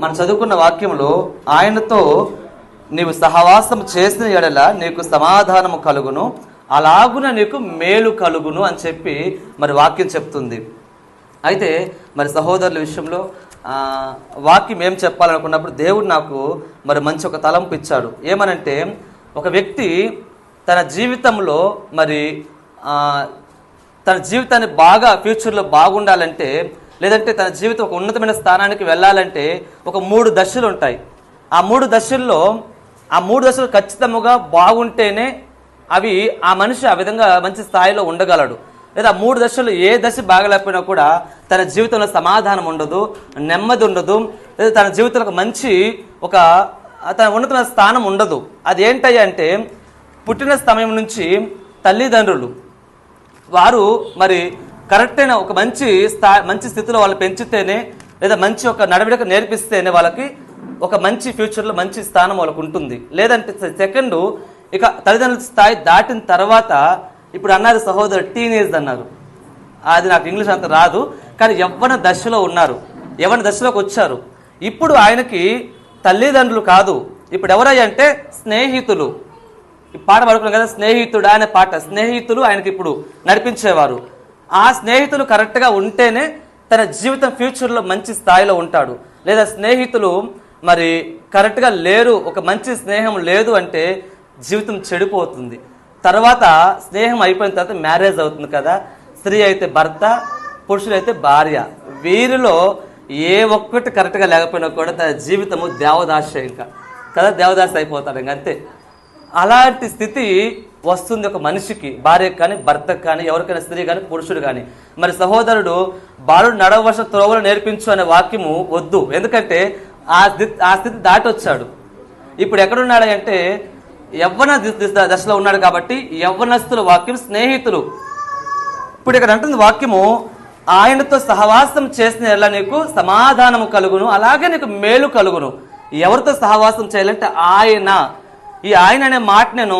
మనం చదువుకున్న వాక్యంలో ఆయనతో నీవు సహవాసం చేసిన ఎడల నీకు సమాధానము కలుగును, అలాగున నీకు మేలు కలుగును అని చెప్పి మరి వాక్యం చెప్తుంది. అయితే మరి సహోదరుల విషయంలో వాక్యం ఏం చెప్పాలనుకున్నప్పుడు దేవుడు నాకు మరి మంచి ఒక తలంపు ఇచ్చాడు. ఏమనంటే, ఒక వ్యక్తి తన జీవితంలో మరి తన జీవితాన్ని బాగా ఫ్యూచర్లో బాగుండాలంటే, లేదంటే తన జీవితం ఒక ఉన్నతమైన స్థానానికి వెళ్ళాలంటే ఒక 3 దశలు ఉంటాయి. ఆ 3 దశలు ఖచ్చితంగా బాగుంటేనే అవి ఆ మనిషి ఆ విధంగా మంచి స్థాయిలో ఉండగలడు. లేదా 3 దశలు ఏ దశ బాగలేకపోయినా కూడా తన జీవితంలో సమాధానం ఉండదు, నెమ్మది ఉండదు, లేదా తన జీవితంలో మంచి తన ఉన్నతమైన స్థానం ఉండదు. అది ఏంటయ్యా అంటే, పుట్టిన సమయం నుంచి తల్లిదండ్రులు వారు మరి కరెక్ట్ అయిన ఒక మంచి స్థితిలో వాళ్ళు పెంచితేనే, లేదా మంచి ఒక నడవడిక నేర్పిస్తేనే వాళ్ళకి ఒక మంచి ఫ్యూచర్లో మంచి స్థానం వాళ్ళకు ఉంటుంది. లేదంటే సెకండ్, ఇక తల్లిదండ్రుల స్థాయి దాటిన తర్వాత, ఇప్పుడు అన్నారు సహోదరు టీనేజ్ అన్నారు, అది నాకు ఇంగ్లీష్ అంత రాదు, కానీ యవ్వన దశలో ఉన్నారు, యవ్వన దశలోకి వచ్చారు. ఇప్పుడు ఆయనకి తల్లిదండ్రులు కాదు, ఇప్పుడు ఎవరయ్యా అంటే స్నేహితులు. ఈ పాట పడుకున్నాం కదా, స్నేహితుడా అనే పాట, స్నేహితులు ఆయనకి ఇప్పుడు నడిపించేవారు. ఆ స్నేహితులు కరెక్ట్గా ఉంటేనే తన జీవితం ఫ్యూచర్లో మంచి స్థాయిలో ఉంటాడు. లేదా స్నేహితులు మరి కరెక్ట్గా లేరు, ఒక మంచి స్నేహం లేదు అంటే జీవితం చెడిపోతుంది. తర్వాత స్నేహం అయిపోయిన తర్వాత మ్యారేజ్ అవుతుంది కదా, స్త్రీ అయితే భర్త, పురుషులైతే భార్య. వీరిలో ఏ ఒక్కటి కరెక్ట్గా లేకపోయినా కూడా తన జీవితము దేవదాస దేవదాస అయిపోతాడు ఇంక అంతే. అలాంటి స్థితి వస్తుంది ఒక మనిషికి, భార్యకు కానీ భర్తకు కానీ ఎవరికైనా స్త్రీ కానీ పురుషుడు కానీ. మరి సహోదరుడు బాలుడు నడవవలసిన త్రోవలు నేర్పించు అనే వాక్యము వద్దు, ఎందుకంటే ఆ స్థితి దాటి వచ్చాడు. ఇప్పుడు ఎక్కడున్నాడు అంటే యవ్వన దశలో ఉన్నాడు కాబట్టి యవ్వనస్తుల వాక్యం స్నేహితులు. ఇప్పుడు ఇక్కడ అంటుంది వాక్యము, ఆయనతో సహవాసం చేసిన ఎడల నీకు సమాధానము కలుగును, అలాగే నీకు మేలు కలుగును. ఎవరితో సహవాసం చేయాలంటే ఆయన. ఈ ఆయన అనే మాట నేను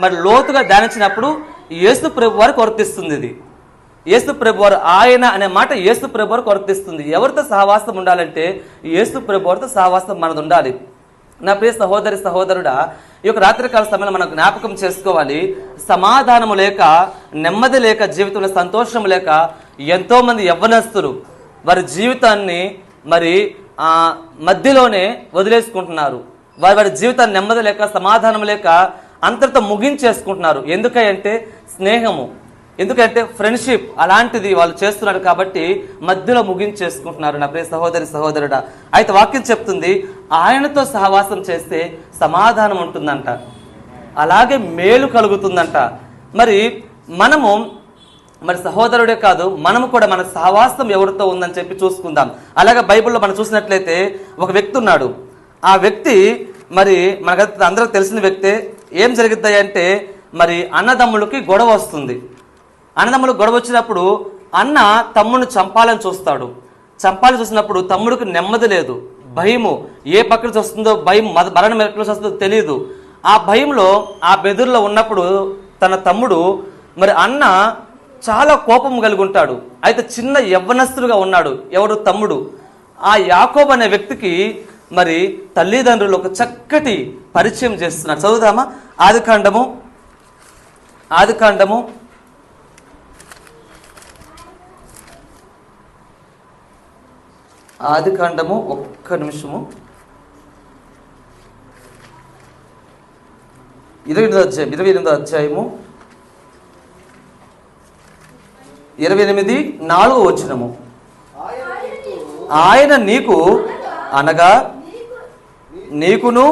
మరి లోతుగా ధ్యానించినప్పుడు యేసు ప్రభు వారికి వర్తిస్తుంది. ఇది యేసు ప్రభు వారు, ఆయన అనే మాట యేసు ప్రభు వారికి వర్తిస్తుంది. ఎవరితో సహవాసం ఉండాలంటే యేసు ప్రభు వారితో సహవాసం మనది ఉండాలి. నా ప్రియ సహోదరుడా, ఈ యొక్క రాత్రికాల సమయంలో మనం జ్ఞాపకం చేసుకోవాలి, సమాధానము లేక, నెమ్మది లేక, జీవితంలో సంతోషం లేక ఎంతోమంది యవ్వనస్తులు వారి జీవితాన్ని మరి మధ్యలోనే వదిలేసుకుంటున్నారు. వారి జీవితాన్ని నెమ్మది లేక, సమాధానం లేక అంతటితో ముగించేసుకుంటున్నారు. ఎందుకంటే స్నేహము, ఎందుకంటే ఫ్రెండ్షిప్ అలాంటిది వాళ్ళు చేస్తున్నారు కాబట్టి మధ్యలో ముగించేసుకుంటున్నారు. నా ప్రియ సహోదరుడా, అయితే వాక్యం చెప్తుంది, ఆయనతో సహవాసం చేస్తే సమాధానం ఉంటుందంట, అలాగే మేలు కలుగుతుందంట. మరి మనము మరి సహోదరుడే కాదు, మనము కూడా మన సహవాసం ఎవరితో ఉందని చెప్పి చూసుకుందాం. అలాగే బైబిల్లో మనం చూసినట్లయితే ఒక వ్యక్తి ఉన్నాడు. ఆ వ్యక్తి మరి మనకు అందరికి తెలిసిన వ్యక్తే. ఏం జరుగుతాయి అంటే, మరి అన్నదమ్ములకి గొడవ వస్తుంది. అన్నదమ్ములకు గొడవ వచ్చినప్పుడు అన్న తమ్ముడిని చంపాలని చూసినప్పుడు తమ్ముడికి నెమ్మది లేదు, భయము, ఏ పక్క నుంచి వస్తుందో భయం, మరణం ఎక్కడి నుంచి వస్తుందో తెలియదు. ఆ భయంలో, ఆ బెదురులో ఉన్నప్పుడు తన తమ్ముడు మరి అన్న చాలా కోపం కలిగి ఉంటాడు. అయితే చిన్న యవ్వనస్తులుగా ఉన్నాడు ఎవడు తమ్ముడు. ఆ యాకోబు అనే వ్యక్తికి మరి తల్లిదండ్రులు ఒక చక్కటి పరిచయం చేస్తున్నారు. చదువుదామా? ఆదికాండము ఒక్క నిమిషము, 28వ అధ్యాయము 28:4 వచనము. ఆయన నీకు అనగా నీకును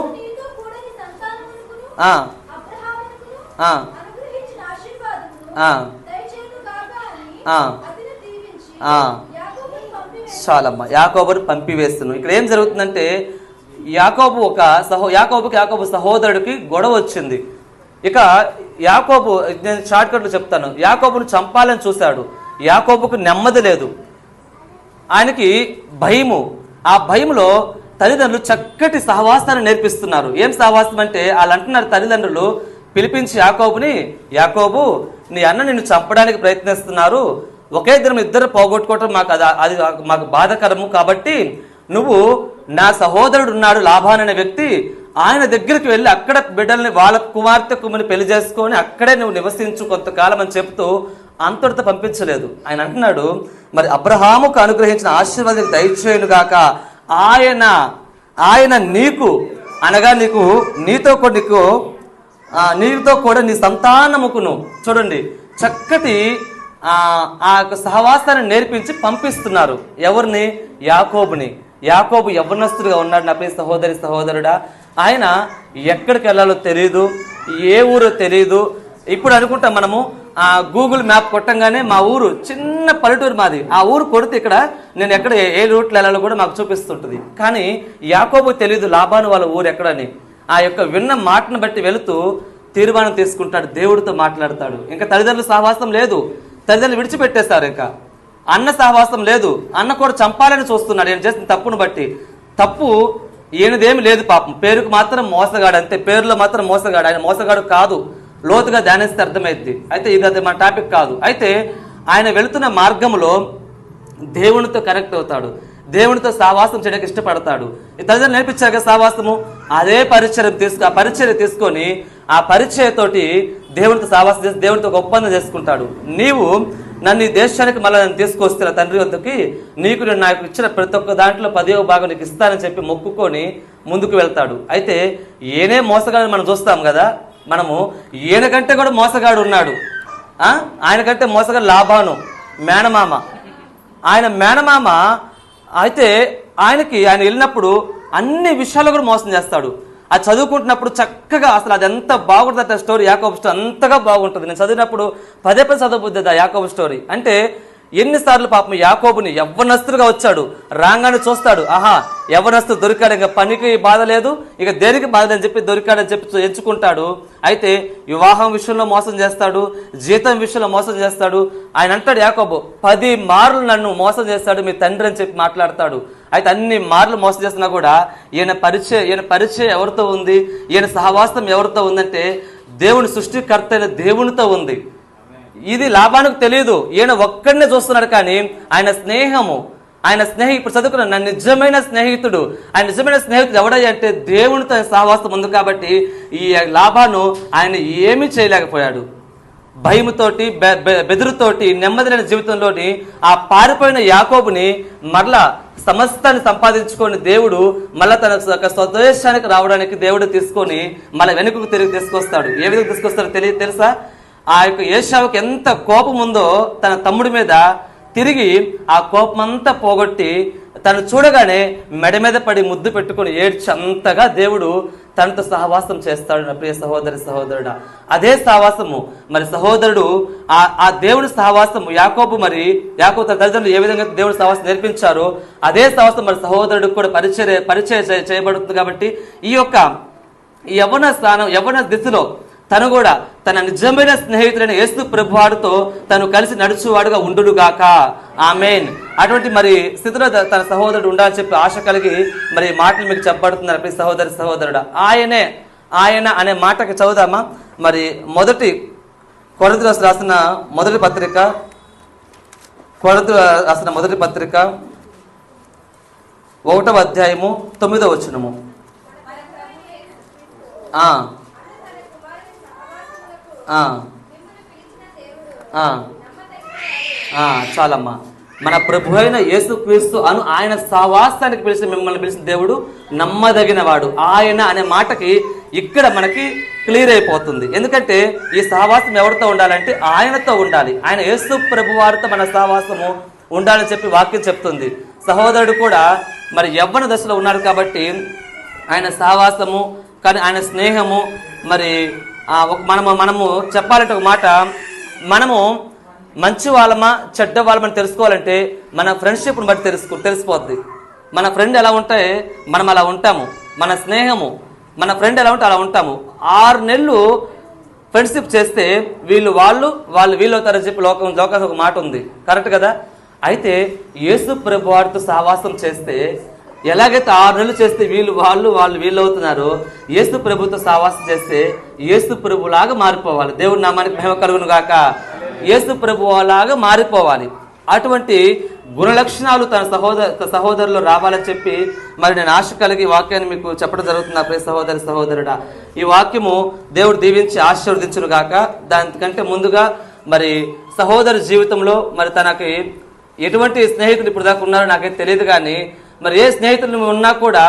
చాలమ్మా, యాకోబుని పంపివేస్తున్నాను. ఇక్కడ ఏం జరుగుతుందంటే, యాకోబు సహోదరుడికి గొడవ వచ్చింది. ఇక యాకోబు, నేను షార్ట్ కట్లు చెప్తాను, యాకోబును చంపాలని చూశాడు. యాకోబుకు నెమ్మది లేదు, ఆయనకి భయము. ఆ భయంలో తల్లిదండ్రులు చక్కటి సహవాసాన్ని నేర్పిస్తున్నారు. ఏం సహవాసం అంటే, వాళ్ళు అంటున్నారు తల్లిదండ్రులు పిలిపించి యాకోబుని, యాకోబు నీ అన్న నిన్ను చంపడానికి ప్రయత్నిస్తున్నారు, ఒకే దినం ఇద్దరు పోగొట్టుకోవటం అది మాకు బాధాకరము, కాబట్టి నువ్వు నా సహోదరుడు ఉన్నాడు లాబాను అనే వ్యక్తి, ఆయన దగ్గరికి వెళ్ళి అక్కడ బిడ్డల్ని వాళ్ళ కుమార్తె కుమ్మని పెళ్లి చేసుకొని అక్కడే నువ్వు నివసించు కొంతకాలం అని చెప్తూ అంతటితో పంపించలేదు. ఆయన అంటున్నాడు, మరి అబ్రహాముకు అనుగ్రహించిన ఆశీర్వాదం దయచేయును గాక, ఆయన నీకు అనగా నీతో కూడా నీ సంతానముకును, చూడండి చక్కటి ఆ యొక్క సహవాసాన్ని నేర్పించి పంపిస్తున్నారు. ఎవరిని? యాకోబుని. యాకోబు యవ్వనస్తుడిగా ఉన్నాడు నా ప్రియ సహోదరుడా. ఆయన ఎక్కడికి వెళ్ళాలో తెలియదు, ఏ ఊరో తెలియదు. ఇప్పుడు అనుకుంటాం మనము గూగుల్ మ్యాప్ కొట్టంగానే మా ఊరు చిన్న పల్లెటూరు మాది, ఆ ఊరు కొడితే ఇక్కడ నేను ఎక్కడ ఏ రూట్లో వెళ్ళాలో కూడా మాకు చూపిస్తుంటుంది. కానీ యాకోబు తెలియదు లాబాను వాళ్ళ ఊరు ఎక్కడని. ఆ యొక్క విన్న మాటను బట్టి వెళుతూ తీర్మానం తీసుకుంటాడు, దేవుడితో మాట్లాడతాడు. ఇంకా తల్లిదండ్రుల సహవాసం లేదు, తల్లిదండ్రులు విడిచిపెట్టేస్తారు. ఇంకా అన్న సహవాసం లేదు, అన్న కూడా చంపాలని చూస్తున్నాడు ఈయన చేసిన తప్పును బట్టి. తప్పు ఈయనదేమి లేదు పాపం, పేరుకు మాత్రం మోసగాడు అంతే, పేరులో మాత్రం మోసగాడు. ఆయన మోసగాడు కాదు, లోతుగా ధ్యానిస్తే అర్థమైద్ది. అయితే ఇది మన టాపిక్ కాదు. అయితే ఆయన వెళుతున్న మార్గంలో దేవునితో కనెక్ట్ అవుతాడు, దేవునితో సహవాసం చేయడానికి ఇష్టపడతాడు. ఈ తల్లిదండ్రులు నేర్పించారు కదా సహవాసము, అదే పరిచర్య తీసుకొని ఆ పరిచయతోటి దేవునితో సహవాసం చేసి దేవునితో ఒక ఒప్పందం చేసుకుంటాడు. నీవు నన్ను ఈ దేశానికి మళ్ళీ నన్ను తీసుకొస్తున్న తండ్రి వద్దకి, నీకు నేను నాకు ఇచ్చిన ప్రతి ఒక్క దాంట్లో 10వ భాగం నీకు ఇస్తానని చెప్పి మొక్కుకొని ముందుకు వెళ్తాడు. అయితే ఈయనే మోసగాడని మనం చూస్తాం కదా, మనము ఈయన కంటే కూడా మోసగాడు ఉన్నాడు. ఆయన కంటే మోసగాడు లాబాను మేనమామ. ఆయన మేనమామ అయితే ఆయన వెళ్ళినప్పుడు అన్ని విషయాలు కూడా మోసం చేస్తాడు. అది చదువుకుంటున్నప్పుడు చక్కగా అసలు అది ఎంత బాగుంటుంది స్టోరీ, యాకోబు స్టోరీ అంతగా బాగుంటుంది. నేను చదివినప్పుడు పదే చదవబుద్ది ఆ యాకోబు స్టోరీ. అంటే ఎన్నిసార్లు పాపం యాకోబుని యవ్వనస్తుడుగా వచ్చాడు, రాగానే చూస్తాడు, ఆహా యవ్వనస్తుడు దొరికాడు, ఇంకా పనికి బాధ లేదు, ఇక దేనికి బాధ లేదని చెప్పి దొరికాడని చెప్పి ఎంచుకుంటాడు. అయితే వివాహం విషయంలో మోసం చేస్తాడు, జీతం విషయంలో మోసం చేస్తాడు. ఆయన అంటాడు యాకోబు, 10 మార్లు నన్ను మోసం చేస్తాడు మీ తండ్రి అని చెప్పి మాట్లాడతాడు. అయితే అన్ని మార్లు మోసం చేస్తున్నా కూడా ఈయన పరిచయం ఎవరితో ఉంది, ఈయన సహవాసం ఎవరితో ఉందంటే దేవుని సృష్టికర్త అయిన దేవునితో ఉంది. ఇది లాబానుకు తెలియదు, ఈయన ఒక్కడినే చూస్తున్నాడు. కానీ ఆయన ఇప్పుడు చదువుకున్న నిజమైన స్నేహితుడు ఎవడయ్యా అంటే దేవునితో సహవాసం ఉంది. కాబట్టి ఈ లాబాను ఆయన ఏమీ చేయలేకపోయాడు. భయముతోటి బెదురుతోటి నెమ్మది లేని జీవితంలోని ఆ పారిపోయిన యాకోబుని మరలా సమస్తాన్ని సంపాదించుకొని దేవుడు మళ్ళా తన స్వదేశానికి రావడానికి దేవుడు తీసుకొని మళ్ళీ వెనుకకు తిరిగి తీసుకొస్తాడు. ఏ విధంగా తీసుకొస్తాడో తెలుసా? ఆ యొక్క ఏశావుకి ఎంత కోపం ఉందో తన తమ్ముడి మీద, తిరిగి ఆ కోపమంతా పోగొట్టి తను చూడగానే మెడ మీద పడి ముద్దు పెట్టుకుని ఏడ్చంతగా దేవుడు తనతో సహవాసం చేస్తాడు. నా ప్రియ సహోదరుడా, అదే సహవాసము మరి సహోదరుడు ఆ దేవుడి సహవాసము యాకోబు తన తల్లిదండ్రులు ఏ విధంగా దేవుడి సహవాసం నేర్పించారో అదే సహవాసం మరి సహోదరుడికి కూడా పరిచయం చేయబడుతుంది. కాబట్టి ఈ యొక్క యవ్వన దిశలో తను కూడా తన నిజమైన స్నేహితుడైన యేసు ప్రభువాడితో తను కలిసి నడుచువాడుగా ఉండుగాక. ఆమేన్. అటువంటి మరి స్థితిలో తన సహోదరుడు ఉండాలని చెప్పి ఆశ కలిగి మరి మాటలు మీకు చెప్పబడుతున్నారు ప్రతి సహోదరుడా. ఆయన అనే మాటకి చదువుదామా? మరి కొరింథీయులకు రాసిన మొదటి పత్రిక 1వ అధ్యాయము 9వ వచనము. చాలమ్మా. మన ప్రభు అయిన యేసుక్రీస్తు ఆయన సహవాసానికి మిమ్మల్ని పిలిచిన దేవుడు నమ్మదగిన వాడు. ఆయన అనే మాటకి ఇక్కడ మనకి క్లియర్ అయిపోతుంది. ఎందుకంటే ఈ సహవాసం ఎవరితో ఉండాలంటే ఆయనతో ఉండాలి. ఆయన యేసు ప్రభు వారితో మన సహవాసము ఉండాలని చెప్పి వాక్యం చెప్తుంది. సహోదరుడు కూడా మరి యవ్వన దశలో ఉన్నారు కాబట్టి ఆయన సహవాసము, కానీ ఆయన స్నేహము మరి మనము చెప్పాలంటే ఒక మాట, మనము మంచి వాళ్ళమా చెడ్డ వాళ్ళమని తెలుసుకోవాలంటే మన ఫ్రెండ్షిప్ని బట్టి తెలిసిపోద్ది. మన ఫ్రెండ్ ఎలా ఉంటే మనం అలా ఉంటాము, మన స్నేహము మన ఫ్రెండ్ ఎలా ఉంటే అలా ఉంటాము. 6 నెలలు ఫ్రెండ్షిప్ చేస్తే వాళ్ళు వీళ్ళు అవుతారని చెప్పి లోకానికి ఒక మాట ఉంది, కరెక్ట్ కదా? అయితే యేసు ప్రభు వారితో సహవాసం చేస్తే ఎలాగైతే 6 నెలలు చేస్తే వీళ్ళు అవుతున్నారో, యేసు ప్రభుతో సహవాసం చేస్తే యేసు ప్రభులాగా మారిపోవాలి. దేవుడి నామానికి మహిమ కలుగును గాక. యేసు ప్రభులాగా మారిపోవాలి. అటువంటి గుణలక్షణాలు తన సహోదరులు రావాలని చెప్పి మరి నేను ఆశ కలిగి వాక్యాన్ని మీకు చెప్పడం జరుగుతుంది. నా ప్రియ సహోదరుడా, ఈ వాక్యము దేవుడు దీవించి ఆశీర్వదించును గాక. దానికంటే ముందుగా మరి సహోదరు జీవితంలో మరి తనకి ఎటువంటి స్నేహితులు ఇప్పుడు దాకా ఉన్నారో నాకైతే తెలియదు, కానీ మరి ఏ స్నేహితులు ఉన్నా కూడా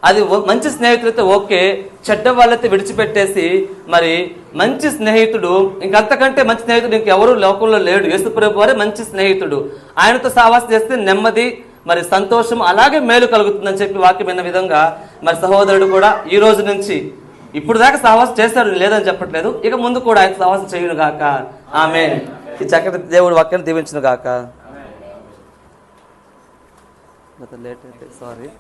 అది మంచి స్నేహితులైతే ఓకే, చెడ్డ వాళ్ళైతే విడిచిపెట్టేసి మరి మంచి స్నేహితుడు, ఇంకంతకంటే మంచి స్నేహితుడు ఇంకెవరూ లోకంలో లేడు. యేసుప్రభు వారే మంచి స్నేహితుడు. ఆయనతో సహవాసం చేస్తే నెమ్మది మరి సంతోషం అలాగే మేలు కలుగుతుందని చెప్పి వాక్యం విన్న విధంగా మరి సహోదరుడు కూడా ఈ రోజు నుంచి ఇప్పుడు దాకా సహవాసం చేస్తాడు, లేదని చెప్పట్లేదు, ఇక ముందు కూడా ఆయన సహవాసం చేయును గాక. ఆమేన్. ఈ చక్కటి దేవుడు వాక్యాన్ని దీవించును గాక. లేట్ అయితే సారీ.